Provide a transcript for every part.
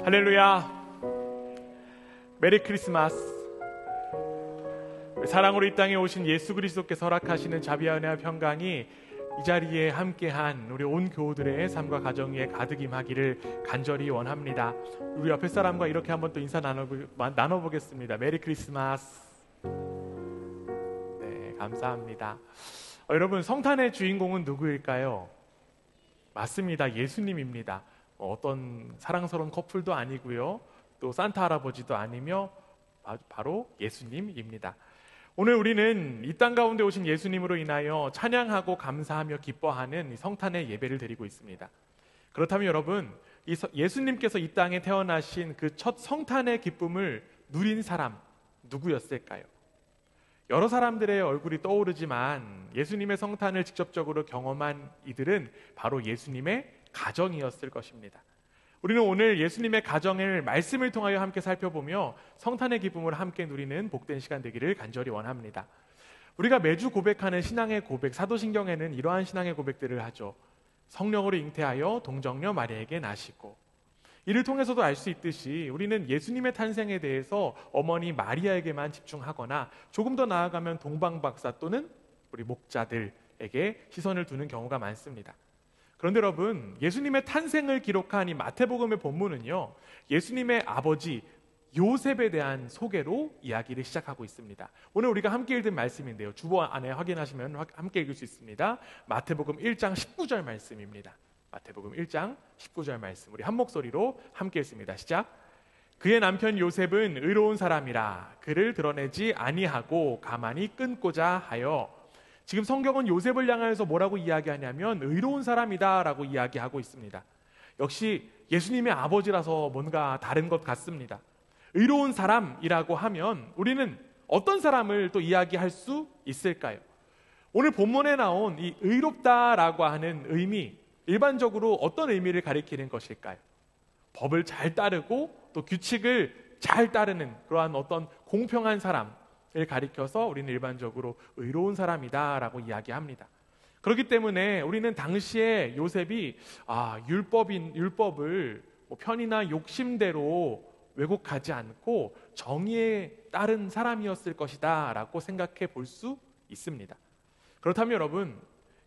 할렐루야. 메리 크리스마스. 사랑으로 이 땅에 오신 예수 그리스도께서 허락하시는 자비와 은혜와 평강이 이 자리에 함께한 우리 온 교우들의 삶과 가정 위에 가득 임하기를 간절히 원합니다. 우리 옆에 사람과 이렇게 한번 또 인사 나눠보겠습니다. 메리 크리스마스. 네, 감사합니다. 여러분, 성탄의 주인공은 누구일까요? 맞습니다. 예수님입니다. 어떤 사랑스러운 커플도 아니고요, 또 산타 할아버지도 아니며 바로 예수님입니다. 오늘 우리는 이 땅 가운데 오신 예수님으로 인하여 찬양하고 감사하며 기뻐하는 성탄의 예배를 드리고 있습니다. 그렇다면 여러분, 예수님께서 이 땅에 태어나신 그 첫 성탄의 기쁨을 누린 사람 누구였을까요? 여러 사람들의 얼굴이 떠오르지만 예수님의 성탄을 직접적으로 경험한 이들은 바로 예수님의 가정이었을 것입니다. 우리는 오늘 예수님의 가정을 말씀을 통하여 함께 살펴보며 성탄의 기쁨을 함께 누리는 복된 시간 되기를 간절히 원합니다. 우리가 매주 고백하는 신앙의 고백, 사도신경에는 이러한 신앙의 고백들을 하죠. 성령으로 잉태하여 동정녀 마리아에게 나시고. 이를 통해서도 알 수 있듯이 우리는 예수님의 탄생에 대해서 어머니 마리아에게만 집중하거나 조금 더 나아가면 동방박사 또는 우리 목자들에게 시선을 두는 경우가 많습니다. 그런데 여러분, 예수님의 탄생을 기록한 이 마태복음의 본문은요, 예수님의 아버지 요셉에 대한 소개로 이야기를 시작하고 있습니다. 오늘 우리가 함께 읽은 말씀인데요, 주보 안에 확인하시면 함께 읽을 수 있습니다. 마태복음 1장 19절 말씀입니다. 마태복음 1장 19절 말씀, 우리 한 목소리로 함께 읽습니다. 시작. 그의 남편 요셉은 의로운 사람이라 그를 드러내지 아니하고 가만히 끊고자 하여. 지금 성경은 요셉을 향하여서 뭐라고 이야기하냐면 의로운 사람이다 라고 이야기하고 있습니다. 역시 예수님의 아버지라서 뭔가 다른 것 같습니다. 의로운 사람이라고 하면 우리는 어떤 사람을 또 이야기할 수 있을까요? 오늘 본문에 나온 이 의롭다라고 하는 의미, 일반적으로 어떤 의미를 가리키는 것일까요? 법을 잘 따르고 또 규칙을 잘 따르는 그러한 어떤 공평한 사람을 가리켜서 우리는 일반적으로 의로운 사람이다 라고 이야기합니다. 그렇기 때문에 우리는 당시에 요셉이 율법을 편이나 욕심대로 왜곡하지 않고 정의에 따른 사람이었을 것이다 라고 생각해 볼 수 있습니다. 그렇다면 여러분,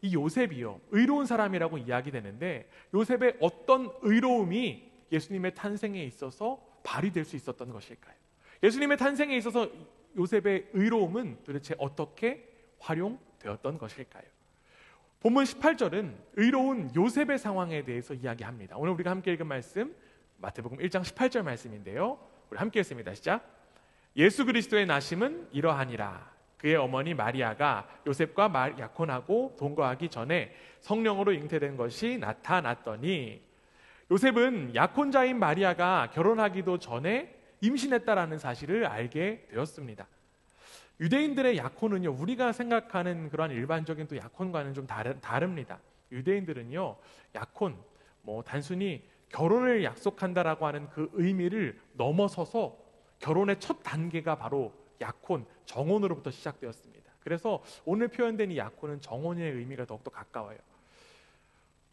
이 요셉이요, 의로운 사람이라고 이야기되는데 요셉의 어떤 의로움이 예수님의 탄생에 있어서 발휘될 수 있었던 것일까요? 예수님의 탄생에 있어서 요셉의 의로움은 도대체 어떻게 활용되었던 것일까요? 본문 18절은 의로운 요셉의 상황에 대해서 이야기합니다. 오늘 우리가 함께 읽은 말씀 마태복음 1장 18절 말씀인데요, 우리 함께 읽습니다. 시작. 예수 그리스도의 나심은 이러하니라. 그의 어머니 마리아가 요셉과 약혼하고 동거하기 전에 성령으로 잉태된 것이 나타났더니. 요셉은 약혼자인 마리아가 결혼하기도 전에 임신했다라는 사실을 알게 되었습니다. 유대인들의 약혼은요, 우리가 생각하는 그러한 일반적인 또 약혼과는 좀 다릅니다. 유대인들은요, 약혼, 단순히 결혼을 약속한다라고 하는 그 의미를 넘어서서 결혼의 첫 단계가 바로 약혼, 정혼으로부터 시작되었습니다. 그래서 오늘 표현된 이 약혼은 정혼의 의미가 더욱더 가까워요.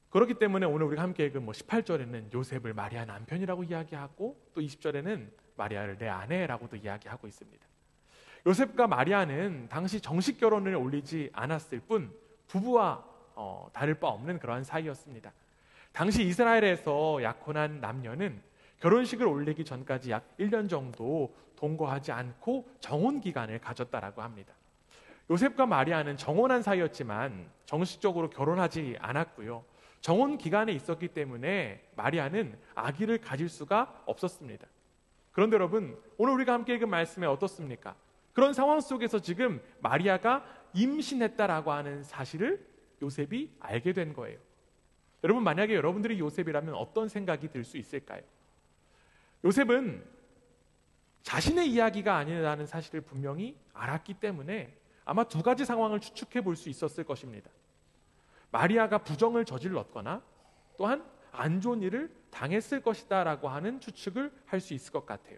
그렇기 때문에 오늘 우리가 함께 읽은 18절에는 요셉을 마리아 남편이라고 이야기하고 또 20절에는 마리아를 내 아내라고도 이야기하고 있습니다. 요셉과 마리아는 당시 정식 결혼을 올리지 않았을 뿐 부부와 다를 바 없는 그러한 사이였습니다. 당시 이스라엘에서 약혼한 남녀는 결혼식을 올리기 전까지 약 1년 정도 동거하지 않고 정혼 기간을 가졌다라고 합니다. 요셉과 마리아는 정혼한 사이였지만 정식적으로 결혼하지 않았고요, 정혼 기간에 있었기 때문에 마리아는 아기를 가질 수가 없었습니다. 그런데 여러분, 오늘 우리가 함께 읽은 말씀에 어떻습니까? 그런 상황 속에서 지금 마리아가 임신했다라고 하는 사실을 요셉이 알게 된 거예요. 여러분, 만약에 여러분들이 요셉이라면 어떤 생각이 들 수 있을까요? 요셉은 자신의 이야기가 아니라는 사실을 분명히 알았기 때문에 아마 두 가지 상황을 추측해 볼 수 있었을 것입니다. 마리아가 부정을 저질렀거나 또한 안 좋은 일을 당했을 것이다 라고 하는 추측을 할 수 있을 것 같아요.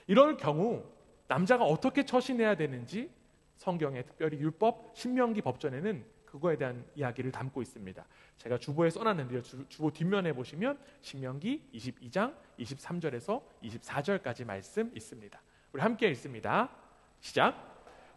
이럴 경우 남자가 어떻게 처신해야 되는지 성경에, 특별히 율법 신명기 법전에는 그거에 대한 이야기를 담고 있습니다. 제가 주보에 써놨는데요. 주보 뒷면에 보시면 신명기 22장 23절에서 24절까지 말씀 있습니다. 우리 함께 읽습니다. 시작.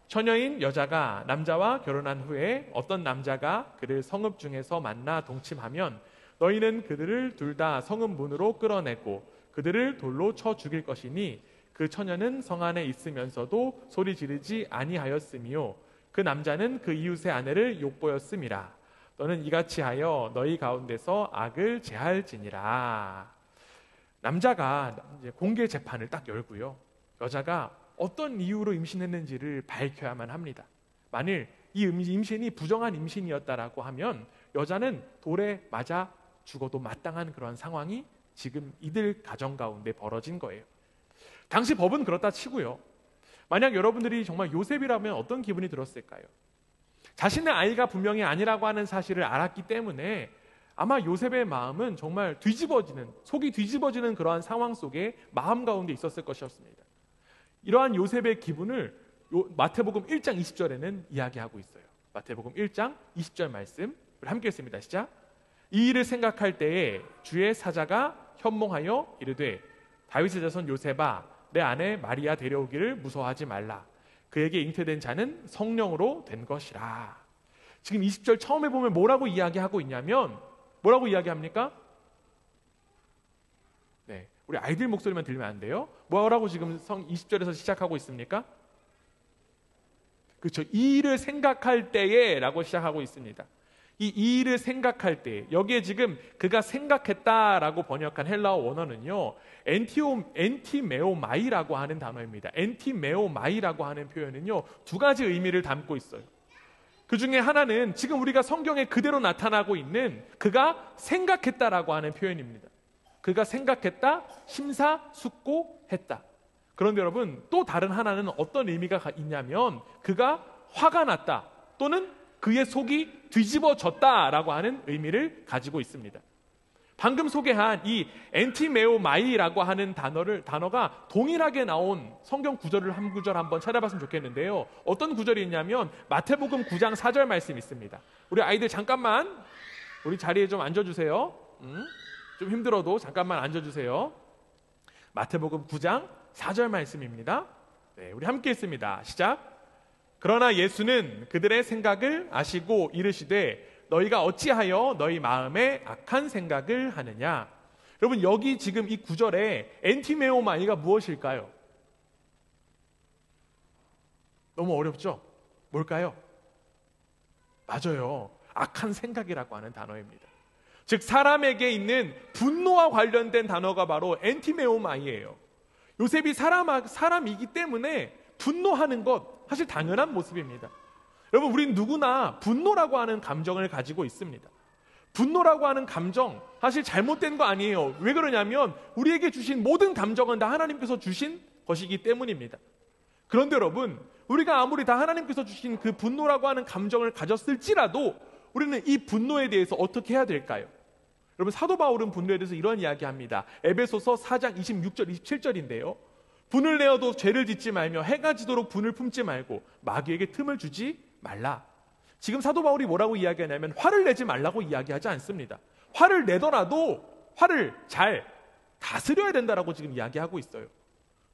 처녀인 여자가 남자와 결혼한 후에 어떤 남자가 그를 성읍 중에서 만나 동침하면 너희는 그들을 둘 다 성읍 문으로 끌어내고 그들을 돌로 쳐 죽일 것이니 그 처녀는 성 안에 있으면서도 소리 지르지 아니하였으며 그 남자는 그 이웃의 아내를 욕보였음이라. 너는 이같이 하여 너희 가운데서 악을 제할지니라. 남자가 이제 공개 재판을 딱 열고요, 여자가 어떤 이유로 임신했는지를 밝혀야만 합니다. 만일 이 임신이 부정한 임신이었다라고 하면 여자는 돌에 맞아 죽어도 마땅한 그런 상황이 지금 이들 가정 가운데 벌어진 거예요. 당시 법은 그렇다 치고요, 만약 여러분들이 정말 요셉이라면 어떤 기분이 들었을까요? 자신의 아이가 분명히 아니라고 하는 사실을 알았기 때문에 아마 요셉의 마음은 정말 속이 뒤집어지는 그러한 상황 속에 마음 가운데 있었을 것이었습니다. 이러한 요셉의 기분을 마태복음 1장 20절에는 이야기하고 있어요. 마태복음 1장 20절 말씀 우리 함께 읽습니다. 시작. 이 일을 생각할 때에 주의 사자가 현몽하여 이르되 다윗의 자손 요셉아 내 아내 마리아 데려오기를 무서워하지 말라. 그에게 잉태된 자는 성령으로 된 것이라. 지금 20절 처음에 보면 뭐라고 이야기하고 있냐면, 뭐라고 이야기합니까? 네, 우리 아이들 목소리만 들리면 안 돼요. 뭐라고 지금 20절에서 시작하고 있습니까? 그렇죠. 이 일을 생각할 때에 라고 시작하고 있습니다. 이 일을 생각할 때, 여기에 지금 그가 생각했다라고 번역한 헬라어 원어는요, 엔티메오마이라고 하는 단어입니다. 엔티메오마이라고 하는 표현은요, 두 가지 의미를 담고 있어요. 그 중에 하나는 지금 우리가 성경에 그대로 나타나고 있는 그가 생각했다라고 하는 표현입니다. 그가 생각했다, 심사숙고했다. 그런데 여러분, 또 다른 하나는 어떤 의미가 있냐면 그가 화가 났다 또는 그의 속이 뒤집어졌다라고 하는 의미를 가지고 있습니다. 방금 소개한 이 엔티메오마이라고 하는 단어가 동일하게 나온 성경 구절을 한 구절 한번 찾아봤으면 좋겠는데요. 어떤 구절이 있냐면 마태복음 9장 4절 말씀이 있습니다. 우리 아이들 잠깐만 우리 자리에 좀 앉아주세요. 좀 힘들어도 잠깐만 앉아주세요. 마태복음 9장 4절 말씀입니다. 네, 우리 함께 읽습니다. 시작. 그러나 예수는 그들의 생각을 아시고 이르시되 너희가 어찌하여 너희 마음에 악한 생각을 하느냐. 여러분, 여기 지금 이 구절에 엔티메오마이가 무엇일까요? 너무 어렵죠? 뭘까요? 맞아요. 악한 생각이라고 하는 단어입니다. 즉 사람에게 있는 분노와 관련된 단어가 바로 엔티메오마이예요. 요셉이 사람이기 때문에 분노하는 것 사실 당연한 모습입니다. 여러분, 우린 누구나 분노라고 하는 감정을 가지고 있습니다. 분노라고 하는 감정 사실 잘못된 거 아니에요. 왜 그러냐면 우리에게 주신 모든 감정은 다 하나님께서 주신 것이기 때문입니다. 그런데 여러분, 우리가 아무리 다 하나님께서 주신 그 분노라고 하는 감정을 가졌을지라도 우리는 이 분노에 대해서 어떻게 해야 될까요? 여러분, 사도 바울은 분노에 대해서 이런 이야기합니다. 에베소서 4장 26절 27절인데요. 분을 내어도 죄를 짓지 말며 해가 지도록 분을 품지 말고 마귀에게 틈을 주지 말라. 지금 사도 바울이 뭐라고 이야기하냐면 화를 내지 말라고 이야기하지 않습니다. 화를 내더라도 화를 잘 다스려야 된다라고 지금 이야기하고 있어요.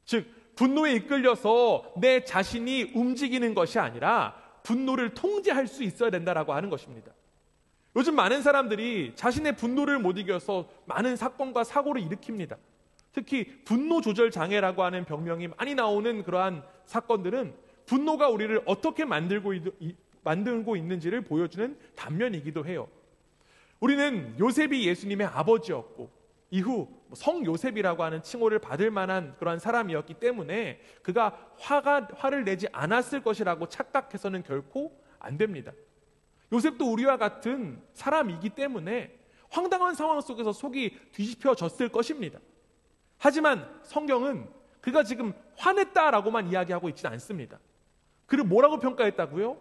즉 분노에 이끌려서 내 자신이 움직이는 것이 아니라 분노를 통제할 수 있어야 된다라고 하는 것입니다. 요즘 많은 사람들이 자신의 분노를 못 이겨서 많은 사건과 사고를 일으킵니다. 특히 분노 조절 장애라고 하는 병명이 많이 나오는 그러한 사건들은 분노가 우리를 어떻게 만들고 있는지를 보여주는 단면이기도 해요. 우리는 요셉이 예수님의 아버지였고 이후 성 요셉이라고 하는 칭호를 받을 만한 그러한 사람이었기 때문에 그가 화를 내지 않았을 것이라고 착각해서는 결코 안 됩니다. 요셉도 우리와 같은 사람이기 때문에 황당한 상황 속에서 속이 뒤집혀졌을 것입니다. 하지만 성경은 그가 지금 화냈다라고만 이야기하고 있지는 않습니다. 그를 뭐라고 평가했다고요?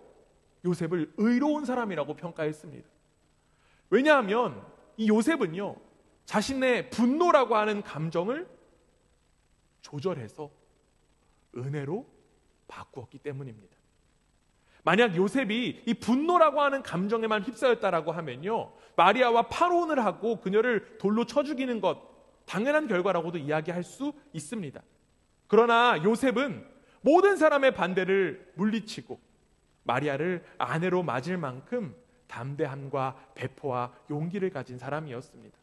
요셉을 의로운 사람이라고 평가했습니다. 왜냐하면 이 요셉은요, 자신의 분노라고 하는 감정을 조절해서 은혜로 바꾸었기 때문입니다. 만약 요셉이 이 분노라고 하는 감정에만 휩싸였다라고 하면요, 마리아와 파혼을 하고 그녀를 돌로 쳐 죽이는 것, 당연한 결과라고도 이야기할 수 있습니다. 그러나 요셉은 모든 사람의 반대를 물리치고 마리아를 아내로 맞을 만큼 담대함과 배포와 용기를 가진 사람이었습니다.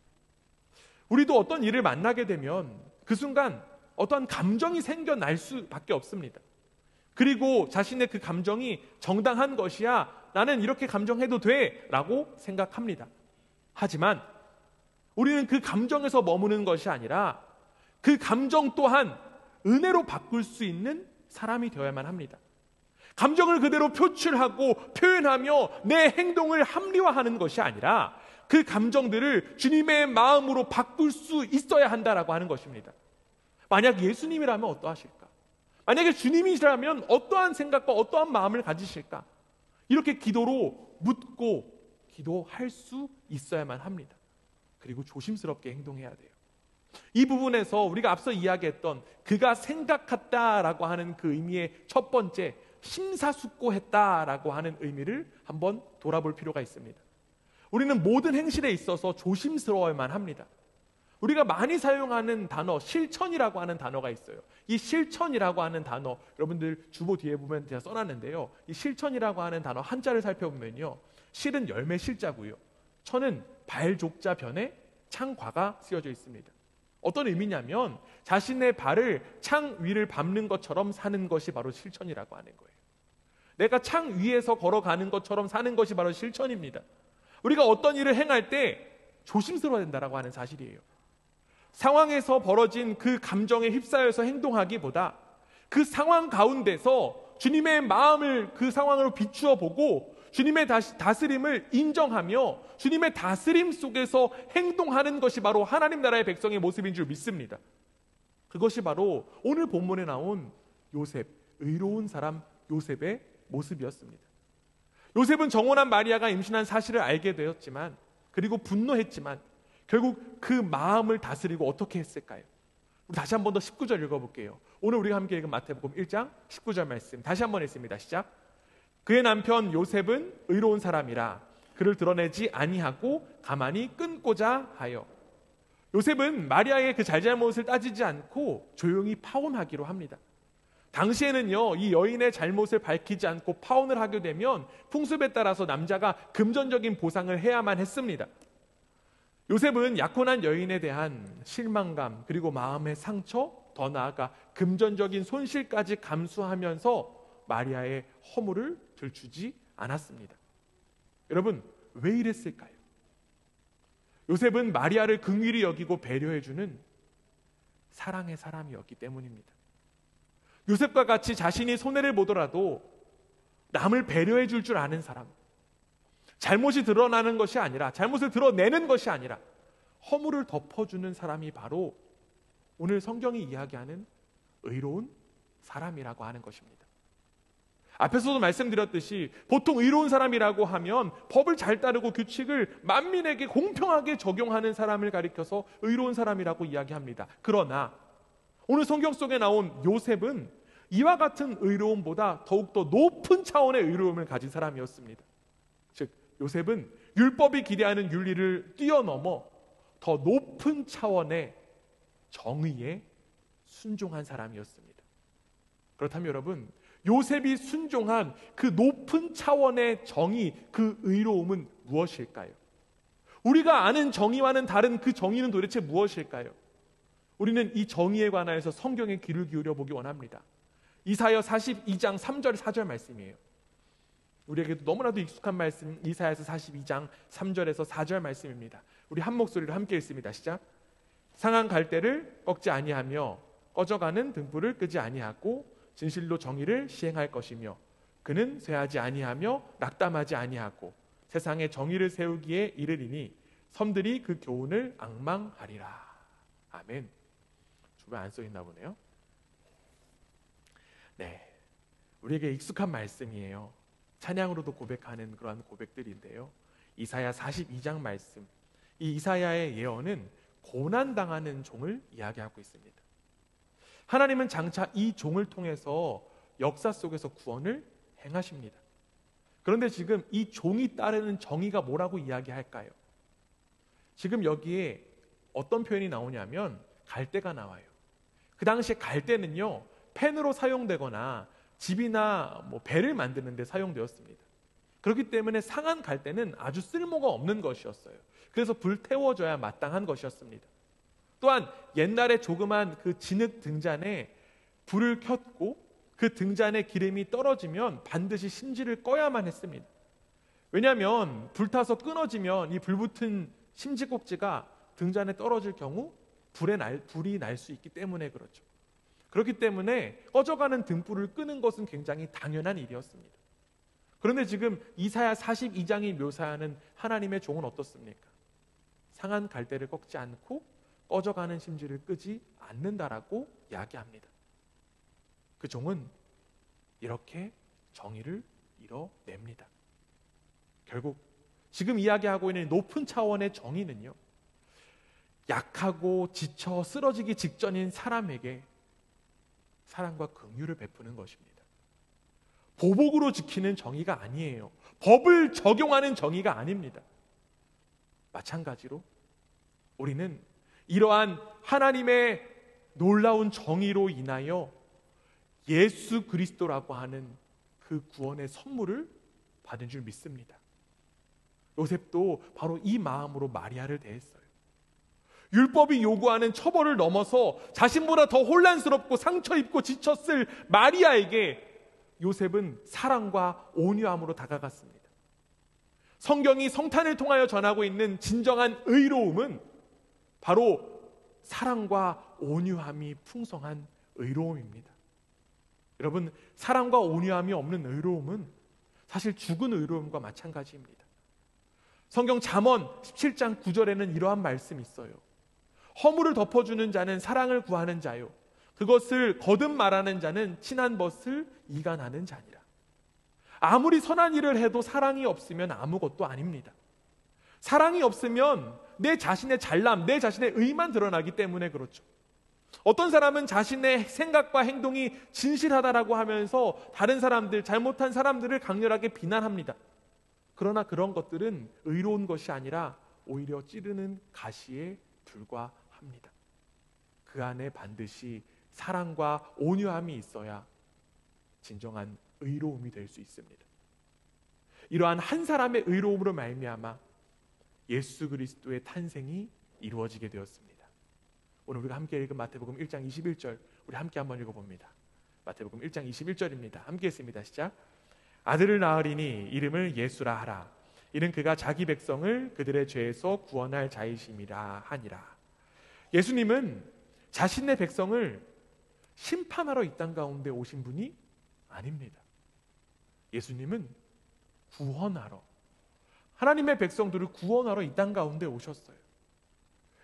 우리도 어떤 일을 만나게 되면 그 순간 어떠한 감정이 생겨날 수밖에 없습니다. 그리고 자신의 그 감정이 정당한 것이야, 나는 이렇게 감정해도 돼 라고 생각합니다. 하지만 우리는 그 감정에서 머무는 것이 아니라 그 감정 또한 은혜로 바꿀 수 있는 사람이 되어야만 합니다. 감정을 그대로 표출하고 표현하며 내 행동을 합리화하는 것이 아니라 그 감정들을 주님의 마음으로 바꿀 수 있어야 한다라고 하는 것입니다. 만약 예수님이라면 어떠하실까? 만약에 주님이시라면 어떠한 생각과 어떠한 마음을 가지실까? 이렇게 기도로 묻고 기도할 수 있어야만 합니다. 그리고 조심스럽게 행동해야 돼요. 이 부분에서 우리가 앞서 이야기했던 그가 생각했다라고 하는 그 의미의 첫 번째, 심사숙고했다라고 하는 의미를 한번 돌아볼 필요가 있습니다. 우리는 모든 행실에 있어서 조심스러워야만 합니다. 우리가 많이 사용하는 단어, 실천이라고 하는 단어가 있어요. 이 실천이라고 하는 단어, 여러분들 주보 뒤에 보면 제가 써놨는데요, 이 실천이라고 하는 단어 한자를 살펴보면요, 실은 열매 실자고요, 천은 발족자 변에 창과가 쓰여져 있습니다. 어떤 의미냐면 자신의 발을 창 위를 밟는 것처럼 사는 것이 바로 실천이라고 하는 거예요. 내가 창 위에서 걸어가는 것처럼 사는 것이 바로 실천입니다. 우리가 어떤 일을 행할 때 조심스러워야 된다라고 하는 사실이에요. 상황에서 벌어진 그 감정에 휩싸여서 행동하기보다 그 상황 가운데서 주님의 마음을 그 상황으로 비추어 보고 주님의 다스림을 인정하며 주님의 다스림 속에서 행동하는 것이 바로 하나님 나라의 백성의 모습인 줄 믿습니다. 그것이 바로 오늘 본문에 나온 요셉, 의로운 사람 요셉의 모습이었습니다. 요셉은 정혼한 마리아가 임신한 사실을 알게 되었지만, 그리고 분노했지만 결국 그 마음을 다스리고 어떻게 했을까요? 우리 다시 한 번 더 19절 읽어볼게요. 오늘 우리가 함께 읽은 마태복음 1장 19절 말씀 다시 한 번 읽습니다. 시작. 그의 남편 요셉은 의로운 사람이라 그를 드러내지 아니하고 가만히 끊고자 하여. 요셉은 마리아의 그 잘잘못을 따지지 않고 조용히 파혼하기로 합니다. 당시에는요, 이 여인의 잘못을 밝히지 않고 파혼을 하게 되면 풍습에 따라서 남자가 금전적인 보상을 해야만 했습니다. 요셉은 약혼한 여인에 대한 실망감, 그리고 마음의 상처, 더 나아가 금전적인 손실까지 감수하면서 마리아의 허물을 들추지 않았습니다. 여러분, 왜 이랬을까요? 요셉은 마리아를 긍휼히 여기고 배려해주는 사랑의 사람이었기 때문입니다. 요셉과 같이 자신이 손해를 보더라도 남을 배려해 줄 줄 아는 사람, 잘못이 드러나는 것이 아니라, 잘못을 드러내는 것이 아니라 허물을 덮어주는 사람이 바로 오늘 성경이 이야기하는 의로운 사람이라고 하는 것입니다. 앞에서도 말씀드렸듯이 보통 의로운 사람이라고 하면 법을 잘 따르고 규칙을 만민에게 공평하게 적용하는 사람을 가리켜서 의로운 사람이라고 이야기합니다. 그러나 오늘 성경 속에 나온 요셉은 이와 같은 의로움보다 더욱더 높은 차원의 의로움을 가진 사람이었습니다. 즉, 요셉은 율법이 기대하는 윤리를 뛰어넘어 더 높은 차원의 정의에 순종한 사람이었습니다. 그렇다면 여러분, 요셉이 순종한 그 높은 차원의 정의, 그 의로움은 무엇일까요? 우리가 아는 정의와는 다른 그 정의는 도대체 무엇일까요? 우리는 이 정의에 관하여서 성경에 귀를 기울여 보기 원합니다. 이사야 42장 3절 4절 말씀이에요. 우리에게도 너무나도 익숙한 말씀, 이사야서 42장 3절에서 4절 말씀입니다. 우리 한 목소리로 함께 읽습니다. 시작. 상한 갈대를 꺾지 아니하며 꺼져가는 등불을 끄지 아니하고 진실로 정의를 시행할 것이며 그는 쇠하지 아니하며 낙담하지 아니하고 세상에 정의를 세우기에 이르리니 섬들이 그 교훈을 앙망하리라. 아멘. 주변에 안 써있나 보네요. 네, 우리에게 익숙한 말씀이에요. 찬양으로도 고백하는 그러한 고백들인데요, 이사야 42장 말씀, 이 이사야의 예언은 고난당하는 종을 이야기하고 있습니다. 하나님은 장차 이 종을 통해서 역사 속에서 구원을 행하십니다. 그런데 지금 이 종이 따르는 정의가 뭐라고 이야기할까요? 지금 여기에 어떤 표현이 나오냐면 갈대가 나와요. 그 당시에 갈대는요, 펜으로 사용되거나 집이나 배를 만드는 데 사용되었습니다. 그렇기 때문에 상한 갈대는 아주 쓸모가 없는 것이었어요. 그래서 불태워져야 마땅한 것이었습니다. 또한 옛날에 조그만 그 진흙 등잔에 불을 켰고 그 등잔에 기름이 떨어지면 반드시 심지를 꺼야만 했습니다. 왜냐하면 불타서 끊어지면 이 불붙은 심지 꼭지가 등잔에 떨어질 경우 불이 날 수 있기 때문에 그렇죠. 그렇기 때문에 꺼져가는 등불을 끄는 것은 굉장히 당연한 일이었습니다. 그런데 지금 이사야 42장이 묘사하는 하나님의 종은 어떻습니까? 상한 갈대를 꺾지 않고 꺼져가는 심지를 끄지 않는다라고 이야기합니다. 그 종은 이렇게 정의를 이뤄냅니다. 결국 지금 이야기하고 있는 높은 차원의 정의는요, 약하고 지쳐 쓰러지기 직전인 사람에게 사랑과 긍휼을 베푸는 것입니다. 보복으로 지키는 정의가 아니에요. 법을 적용하는 정의가 아닙니다. 마찬가지로 우리는 이러한 하나님의 놀라운 정의로 인하여 예수 그리스도라고 하는 그 구원의 선물을 받은 줄 믿습니다. 요셉도 바로 이 마음으로 마리아를 대했어요. 율법이 요구하는 처벌을 넘어서 자신보다 더 혼란스럽고 상처 입고 지쳤을 마리아에게 요셉은 사랑과 온유함으로 다가갔습니다. 성경이 성탄을 통하여 전하고 있는 진정한 의로움은 바로 사랑과 온유함이 풍성한 의로움입니다. 여러분, 사랑과 온유함이 없는 의로움은 사실 죽은 의로움과 마찬가지입니다. 성경 잠언 17장 9절에는 이러한 말씀이 있어요. 허물을 덮어주는 자는 사랑을 구하는 자요, 그것을 거듭 말하는 자는 친한 벗을 이간하는 자니라. 아무리 선한 일을 해도 사랑이 없으면 아무것도 아닙니다. 사랑이 없으면 내 자신의 잘남, 내 자신의 의만 드러나기 때문에 그렇죠. 어떤 사람은 자신의 생각과 행동이 진실하다라고 하면서 다른 사람들, 잘못한 사람들을 강렬하게 비난합니다. 그러나 그런 것들은 의로운 것이 아니라 오히려 찌르는 가시에 불과합니다. 그 안에 반드시 사랑과 온유함이 있어야 진정한 의로움이 될 수 있습니다. 이러한 한 사람의 의로움으로 말미암아 예수 그리스도의 탄생이 이루어지게 되었습니다. 오늘 우리가 함께 읽은 마태복음 1장 21절 우리 함께 한번 읽어봅니다. 마태복음 1장 21절입니다. 함께 읽습니다. 시작. 아들을 낳으리니 이름을 예수라 하라. 이는 그가 자기 백성을 그들의 죄에서 구원할 자이심이라 하니라. 예수님은 자신의 백성을 심판하러 이 땅 가운데 오신 분이 아닙니다. 예수님은 구원하러, 하나님의 백성들을 구원하러 이 땅 가운데 오셨어요.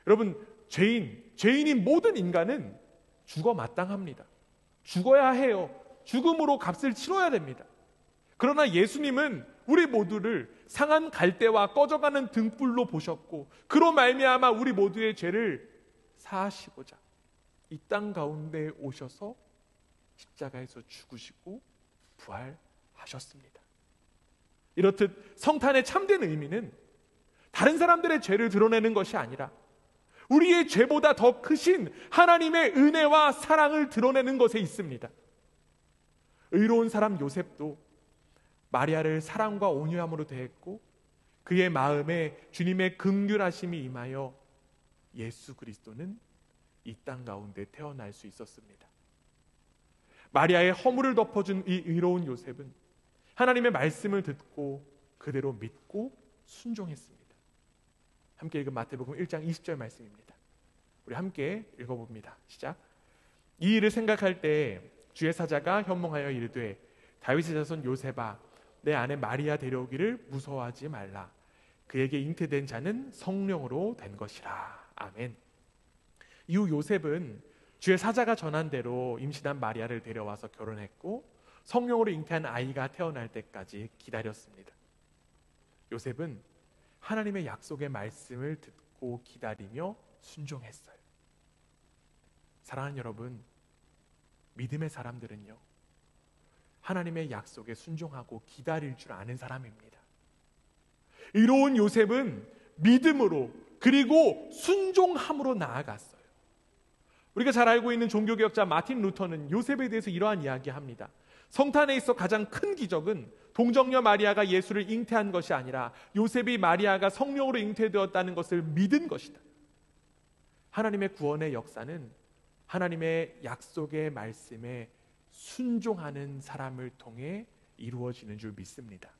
여러분, 죄인인 모든 인간은 죽어 마땅합니다. 죽어야 해요. 죽음으로 값을 치러야 됩니다. 그러나 예수님은 우리 모두를 상한 갈대와 꺼져가는 등불로 보셨고, 그로 말미암아 우리 모두의 죄를 사하시고자 이 땅 가운데 오셔서 십자가에서 죽으시고 부활하셨습니다. 이렇듯 성탄의 참된 의미는 다른 사람들의 죄를 드러내는 것이 아니라 우리의 죄보다 더 크신 하나님의 은혜와 사랑을 드러내는 것에 있습니다. 의로운 사람 요셉도 마리아를 사랑과 온유함으로 대했고 그의 마음에 주님의 긍휼하심이 임하여 예수 그리스도는 이 땅 가운데 태어날 수 있었습니다. 마리아의 허물을 덮어준 이 의로운 요셉은 하나님의 말씀을 듣고 그대로 믿고 순종했습니다. 함께 읽은 마태복음 1장 20절 말씀입니다. 우리 함께 읽어봅니다. 시작. 이 일을 생각할 때 주의 사자가 현몽하여 이르되 다윗의 자손 요셉아, 내 아내 마리아 데려오기를 무서워하지 말라. 그에게 잉태된 자는 성령으로 된 것이라. 아멘. 이후 요셉은 주의 사자가 전한 대로 임신한 마리아를 데려와서 결혼했고 성령으로 잉태한 아이가 태어날 때까지 기다렸습니다. 요셉은 하나님의 약속의 말씀을 듣고 기다리며 순종했어요. 사랑하는 여러분, 믿음의 사람들은요, 하나님의 약속에 순종하고 기다릴 줄 아는 사람입니다. 의로운 요셉은 믿음으로 그리고 순종함으로 나아갔어요. 우리가 잘 알고 있는 종교개혁자 마틴 루터는 요셉에 대해서 이러한 이야기합니다. 성탄에 있어 가장 큰 기적은 동정녀 마리아가 예수를 잉태한 것이 아니라 요셉이 마리아가 성령으로 잉태되었다는 것을 믿은 것이다. 하나님의 구원의 역사는 하나님의 약속의 말씀에 순종하는 사람을 통해 이루어지는 줄 믿습니다.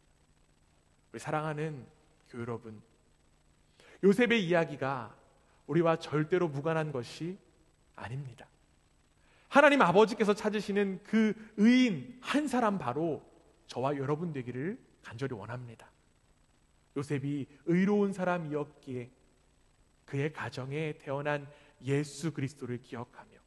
우리 사랑하는 교회 여러분, 요셉의 이야기가 우리와 절대로 무관한 것이 아닙니다. 하나님 아버지께서 찾으시는 그 의인 한 사람 바로 저와 여러분 되기를 간절히 원합니다. 요셉이 의로운 사람이었기에 그의 가정에 태어난 예수 그리스도를 기억하며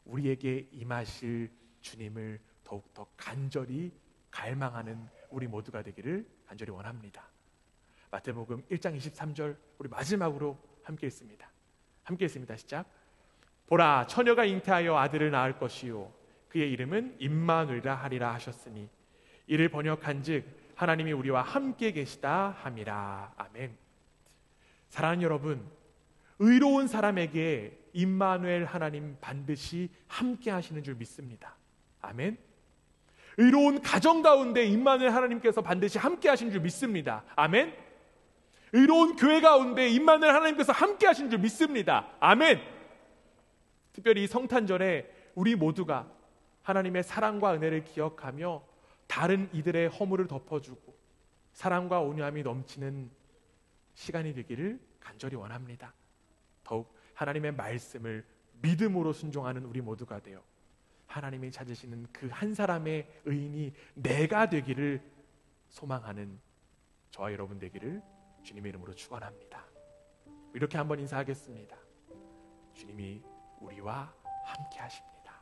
우리에게 임하실 주님을 더욱더 간절히 갈망하는 우리 모두가 되기를 간절히 원합니다. 마태복음 1장 23절 우리 마지막으로 함께 읽습니다. 함께 읽습니다. 시작. 보라, 처녀가 잉태하여 아들을 낳을 것이요 그의 이름은 임마누엘이라 하리라 하셨으니 이를 번역한즉 하나님이 우리와 함께 계시다 함이라. 아멘. 사랑하는 여러분, 의로운 사람에게 임마누엘 하나님 반드시 함께 하시는 줄 믿습니다. 아멘. 의로운 가정 가운데 임마누엘 하나님께서 반드시 함께 하신 줄 믿습니다. 아멘. 의로운 교회 가운데 임마누엘 하나님께서 함께 하신 줄 믿습니다. 아멘. 특별히 이 성탄절에 우리 모두가 하나님의 사랑과 은혜를 기억하며 다른 이들의 허물을 덮어주고 사랑과 온유함이 넘치는 시간이 되기를 간절히 원합니다. 더욱 하나님의 말씀을 믿음으로 순종하는 우리 모두가 되어 하나님이 찾으시는 그 한 사람의 의인이 내가 되기를 소망하는 저와 여러분 되기를 주님의 이름으로 축원합니다. 이렇게 한번 인사하겠습니다. 주님이 우리와 함께 하십니다.